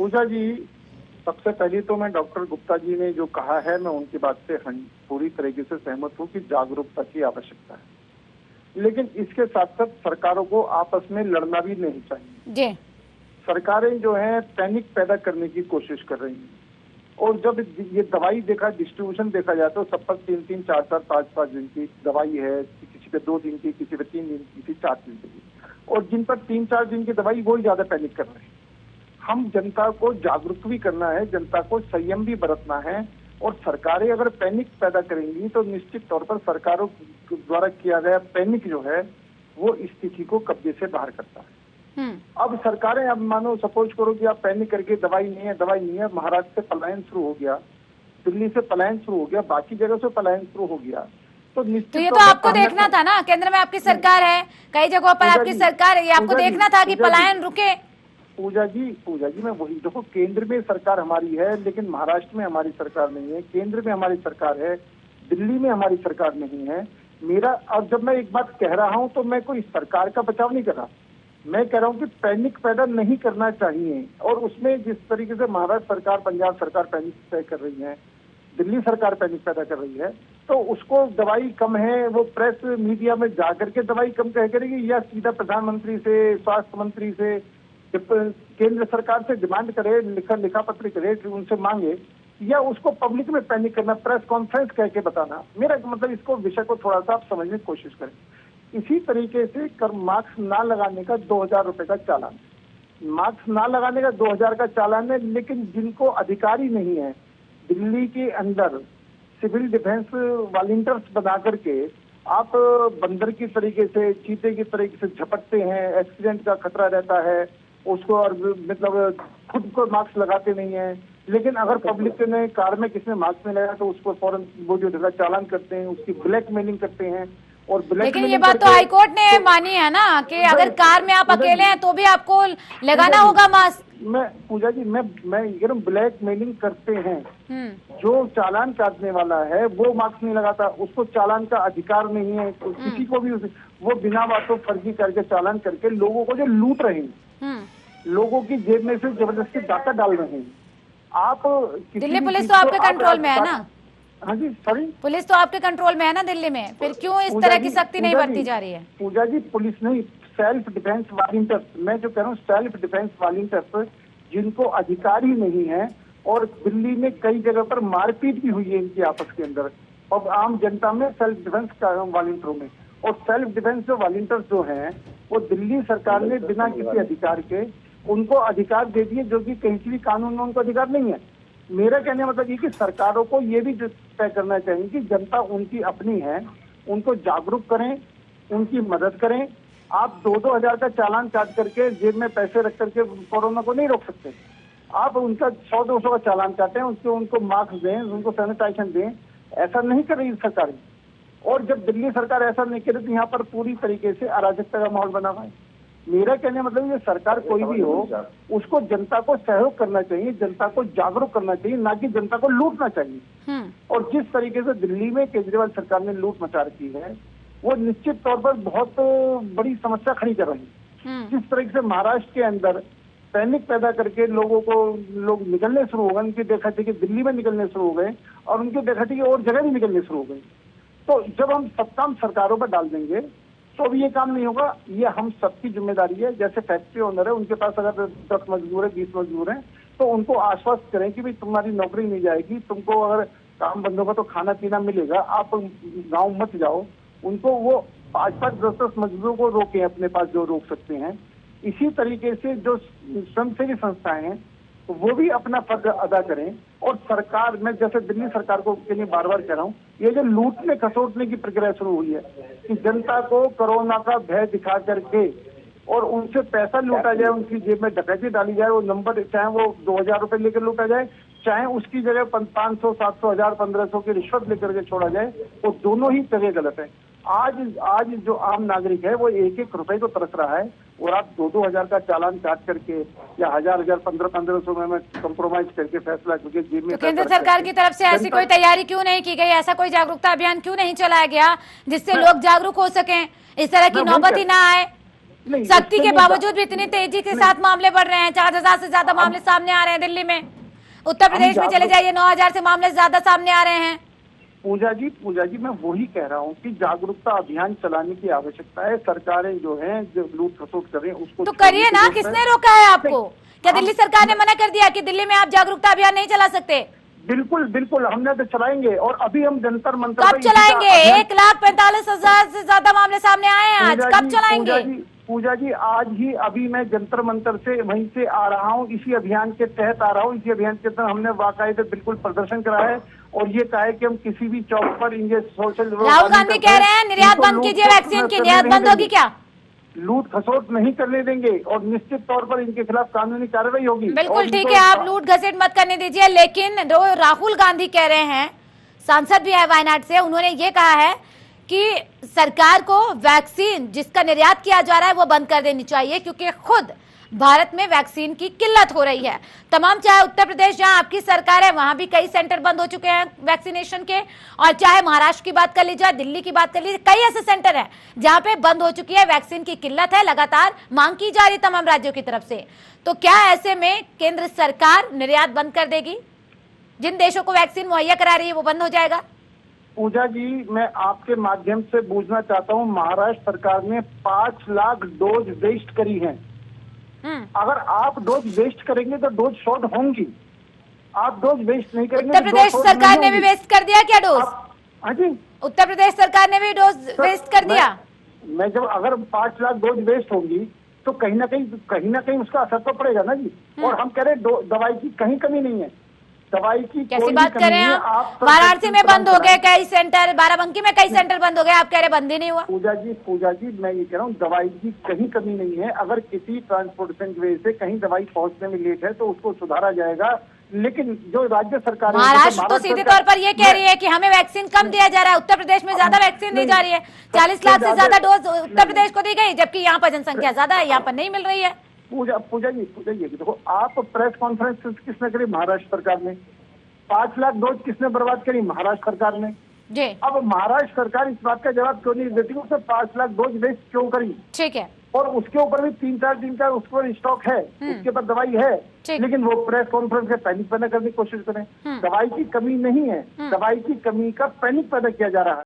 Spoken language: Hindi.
पूजा जी, सबसे पहले तो मैं डॉक्टर गुप्ता जी ने जो कहा है, मैं उनकी बात से पूरी तरीके से सहमत हूँ कि जागरूकता की आवश्यकता है। लेकिन इसके साथ साथ सरकारों को आपस में लड़ना भी नहीं चाहिए जी। सरकारें जो है पैनिक पैदा करने की कोशिश कर रही हैं। और जब ये दवाई डिस्ट्रीब्यूशन देखा जाए तो सब पर 3-3, 4-4, 5-5 दिन की दवाई है, किसी पे 2 दिन की, किसी पे 3 दिन की, किसी 4 दिन की। और जिन पर 3-4 दिन की दवाई, वो ही ज्यादा पैनिक कर रहे हैं। हम जनता को जागरूक भी करना है, जनता को संयम भी बरतना है। और सरकारें अगर पैनिक पैदा करेंगी तो निश्चित तौर पर सरकारों द्वारा किया गया पैनिक जो है वो स्थिति को कब्जे से बाहर करता है। अब सरकारें, अब मानो सपोज करो कि आप पैनिक करके दवाई नहीं है, महाराष्ट्र से पलायन शुरू हो गया, दिल्ली से पलायन शुरू हो गया, बाकी जगह से पलायन शुरू हो गया, तो निश्चित ये तो आपको देखना था ना, केंद्र में आपकी सरकार है, कई जगहों पर आपकी सरकार है, ये आपको देखना था कि पलायन रुके। पूजा जी मैं वही देखो, केंद्र में सरकार हमारी है लेकिन महाराष्ट्र में हमारी सरकार नहीं है, केंद्र में हमारी सरकार है, दिल्ली में हमारी सरकार नहीं है। मेरा, और जब मैं एक बात कह रहा हूं तो मैं कोई सरकार का बचाव नहीं कर रहा, मैं कह रहा हूं कि पैनिक पैदा नहीं करना चाहिए। और उसमें जिस तरीके से महाराष्ट्र सरकार, पंजाब सरकार पैनिक पैदा कर रही है, दिल्ली सरकार पैनिक पैदा कर रही है, तो उसको दवाई कम है वो प्रेस मीडिया में जाकर के दवाई कम कह करेगी, या सीधा प्रधानमंत्री से, स्वास्थ्य मंत्री से, केंद्र सरकार से डिमांड करे, लिखा पत्र करे, उनसे मांगे, या उसको पब्लिक में पैनिक करना, प्रेस कॉन्फ्रेंस कह के बताना। मेरा मतलब इसको विषय को थोड़ा सा आप समझने की कोशिश करें। इसी तरीके से मास्क ना लगाने का 2000 रुपए का चालान, मास्क ना लगाने का 2000 का चालान है, लेकिन जिनको अधिकारी नहीं है, दिल्ली के अंदर सिविल डिफेंस वॉलंटियर्स बना करके आप बंदर की तरीके से, चीते की तरीके से झपटते हैं, एक्सीडेंट का खतरा रहता है उसको, और मतलब खुद को मास्क लगाते नहीं है। लेकिन अगर पब्लिक ने कार में किसने मास्क नहीं लगाया तो उसको फौरन वो जो चालान करते हैं, उसकी ब्लैकमेलिंग करते हैं। और लेकिन ये बात तो हाईकोर्ट ने मानी है ना कि अगर कार में आप अकेले हैं तो भी आपको लगाना होगा मास्क। मैं पूजा जी, मैं ब्लैक मेलिंग करते हैं, जो चालान काटने वाला है वो मास्क नहीं लगाता, उसको चालान का अधिकार नहीं है, तो किसी को भी वो बिना बातों फर्जी करके चालान करके लोगों को जो लूट रहे हैं, लोगों की जेब में से जबरदस्ती डाका डाल रहे हैं। आप दिल्ली पुलिस तो आपके कंट्रोल में है ना? हाँ जी, सॉरी, पुलिस तो आपके कंट्रोल में है ना दिल्ली में, फिर क्यों इस तरह की सख्ती नहीं बरती जा रही है? पूजा जी, पुलिस नहीं, सेल्फ डिफेंस वॉलंटियर्स, मैं जो कह रहा हूँ सेल्फ डिफेंस वॉलंटियर्स, जिनको अधिकार ही नहीं है। और दिल्ली में कई जगह पर मारपीट भी हुई है इनकी आपस के अंदर, और आम जनता में, सेल्फ डिफेंस वॉलंटियरों में। और सेल्फ डिफेंस जो वॉलंटियर्स जो हैं वो दिल्ली सरकार ने बिना किसी अधिकार के उनको अधिकार दे दिए, जो कि कहीं भी कानून में उनको अधिकार नहीं है। मेरा कहने मतलब ये कि सरकारों को ये भी तय करना चाहिए कि जनता उनकी अपनी है, उनको जागरूक करें, उनकी मदद करें। आप 2-2 हजार का चालान काट करके जेब में पैसे रख करके कोरोना को नहीं रोक सकते। आप उनका 100-200 का चालान काटें, उनको मास्क दें, उनको सैनिटाइजेशन दें, ऐसा नहीं कर रही सरकारें। और जब दिल्ली सरकार ऐसा नहीं करे तो यहाँ पर पूरी तरीके से अराजकता का माहौल बना हुआ है। मेरा कहने मतलब ये सरकार कोई भी हो, उसको जनता को सहयोग करना चाहिए, जनता को जागरूक करना चाहिए, ना कि जनता को लूटना चाहिए। और जिस तरीके से दिल्ली में केजरीवाल सरकार ने लूट मचा रखी है, वो निश्चित तौर पर बहुत बड़ी समस्या खड़ी कर रही है। जिस तरीके से महाराष्ट्र के अंदर पैनिक पैदा करके लोग निकलने शुरू हो गए, उनकी देखा थी कि दिल्ली में निकलने शुरू हो गए, और उनकी देखा थी कि और जगह भी निकलने शुरू हो गई। तो जब हम सब काम सरकारों पर डाल देंगे तो भी ये काम नहीं होगा। ये हम सबकी जिम्मेदारी है। जैसे फैक्ट्री ओनर है, उनके पास अगर 10 मजदूर है, 20 मजदूर हैं, तो उनको आश्वस्त करें कि भाई तुम्हारी नौकरी नहीं जाएगी, तुमको अगर काम बंद होगा तो खाना पीना मिलेगा, आप गाँव मत जाओ। उनको वो 5-5, 10-10 मजदूरों को रोकें अपने पास, जो रोक सकते हैं। इसी तरीके से जो स्वयंसेवी संस्थाएं हैं वो भी अपना फर्ज अदा करें। और सरकार, मैं जैसे दिल्ली सरकार को के लिए बार बार कह रहा हूँ, ये जो लूटने खसोटने की प्रक्रिया शुरू हुई है कि जनता को कोरोना का भय दिखा करके और उनसे पैसा लूटा जाए, उनकी जेब में डकैती डाली जाए, वो नंबर चाहे वो 2000 रुपए लेकर लूटा जाए, चाहे उसकी जगह 500, 700, 1000, 1500 की रिश्वत लेकर के छोड़ा जाए, वो दोनों ही जगह गलत है। आज जो आम नागरिक है वो 1-1 रुपए को तरस रहा है, और आप 2-2 हजार का चालान काट करके या 1000, 1500 में कंप्रोमाइज करके फैसला करके जेब में। तो केंद्र सरकार की तरफ से ऐसी कोई तैयारी क्यों नहीं की गई? ऐसा कोई जागरूकता अभियान क्यों नहीं चलाया गया जिससे लोग जागरूक हो सकें, इस तरह की नौबत ही ना आए? नहीं, सख्ती उससे के नहीं बावजूद भी इतनी तेजी के साथ मामले बढ़ रहे हैं। 4,000 से ज्यादा मामले सामने आ रहे हैं दिल्ली में। उत्तर प्रदेश में चले जाइए, 9,000 से मामले ज्यादा सामने आ रहे हैं। पूजा जी मैं वही कह रहा हूँ कि जागरूकता अभियान चलाने की आवश्यकता है। सरकारें जो हैं जो लूट खसोट कर रही हैं उसको तो करिए ना, किसने रोका है आपको? क्या दिल्ली सरकार ने मना कर दिया कि दिल्ली में आप जागरूकता अभियान नहीं चला सकते? बिल्कुल हमने तो चलाएंगे, और अभी हम जंतर मंतर कब चलाएंगे? 1,45,000 से ज्यादा मामले सामने आए हैं आज, कब चलाएंगे? पूजा जी आज ही अभी मैं जंतर मंतर से वहीं से आ रहा हूँ, इसी अभियान के तहत आ रहा हूँ। इसी अभियान के तहत हमने बाकायदे बिल्कुल प्रदर्शन करा है और ये कहा है कि हम किसी भी चौक पर ये सोशल। राहुल गांधी कह रहे हैं निर्यात बंद कीजिए, वैक्सीन की निर्यात बंद होगी क्या? लूट खसोट नहीं करने देंगे और निश्चित तौर पर इनके खिलाफ कानूनी कार्रवाई होगी। बिल्कुल ठीक है, आप लूट घसेट मत करने दीजिए। लेकिन जो राहुल गांधी कह रहे हैं, सांसद भी है वायनाड से, उन्होंने ये कहा है कि सरकार को वैक्सीन जिसका निर्यात किया जा रहा है वो बंद कर देनी चाहिए, क्योंकि खुद भारत में वैक्सीन की किल्लत हो रही है। तमाम, चाहे उत्तर प्रदेश जहां आपकी सरकार है वहां भी कई सेंटर बंद हो चुके हैं वैक्सीनेशन के, और चाहे महाराष्ट्र की बात कर लीजिए, दिल्ली की बात कर लीजिए, कई ऐसे सेंटर हैं जहां पे बंद हो चुकी है। वैक्सीन की किल्लत है, लगातार मांग की जा रही है तमाम राज्यों की तरफ से। तो क्या ऐसे में केंद्र सरकार निर्यात बंद कर देगी? जिन देशों को वैक्सीन मुहैया करा रही है वो बंद हो जाएगा? पूजा जी मैं आपके माध्यम से पूछना चाहता हूँ, महाराष्ट्र सरकार ने 5 लाख डोज वेस्ट करी है। अगर आप डोज वेस्ट करेंगे तो डोज शॉर्ट होंगी। आप डोज वेस्ट नहीं करेंगे। उत्तर प्रदेश सरकार ने भी वेस्ट कर दिया क्या डोज? हाँ जी, उत्तर प्रदेश सरकार ने भी डोज वेस्ट कर दिया। मैं जब अगर 5 लाख डोज वेस्ट होंगी तो कहीं ना कहीं उसका असर तो पड़ेगा ना जी। और हम कह रहे दवाई की कहीं कमी नहीं है, दवाई की कैसी बात कर रहे हैं आप? वाराणसी में बंद हो गए कई सेंटर, बाराबंकी में कई सेंटर बंद हो गए, आप कह रहे बंद ही नहीं हुआ। पूजा जी मैं ये कह रहा हूँ दवाई की कहीं कमी नहीं है। अगर किसी ट्रांसपोर्टेशन की वजह से कहीं दवाई पहुंचने में लेट है तो उसको सुधारा जाएगा। लेकिन जो राज्य सरकार, महाराष्ट्र तो सीधे तौर पर ये कह रही है कि हमें वैक्सीन कम दिया जा रहा है, उत्तर प्रदेश में ज्यादा वैक्सीन दी जा रही है। 40 लाख से ज्यादा डोज उत्तर प्रदेश को दी गई, जबकि यहाँ पर जनसंख्या ज्यादा है, यहाँ पर नहीं मिल रही है। पूजा जी देखो, आप प्रेस कॉन्फ्रेंस किसने करी? महाराष्ट्र सरकार ने। 5 लाख डोज किसने बर्बाद करी? महाराष्ट्र सरकार ने जी। अब महाराष्ट्र सरकार इस बात का जवाब क्यों नहीं देती? उसने 5 लाख डोज वेस्ट क्यों करी? ठीक है, और उसके ऊपर भी 3-4 दिन का उसके ऊपर स्टॉक है, उसके ऊपर दवाई है, लेकिन वो प्रेस कॉन्फ्रेंस में पैनिक पैदा करने की कोशिश करें। दवाई की कमी नहीं है, दवाई की कमी का पैनिक पैदा किया जा रहा है।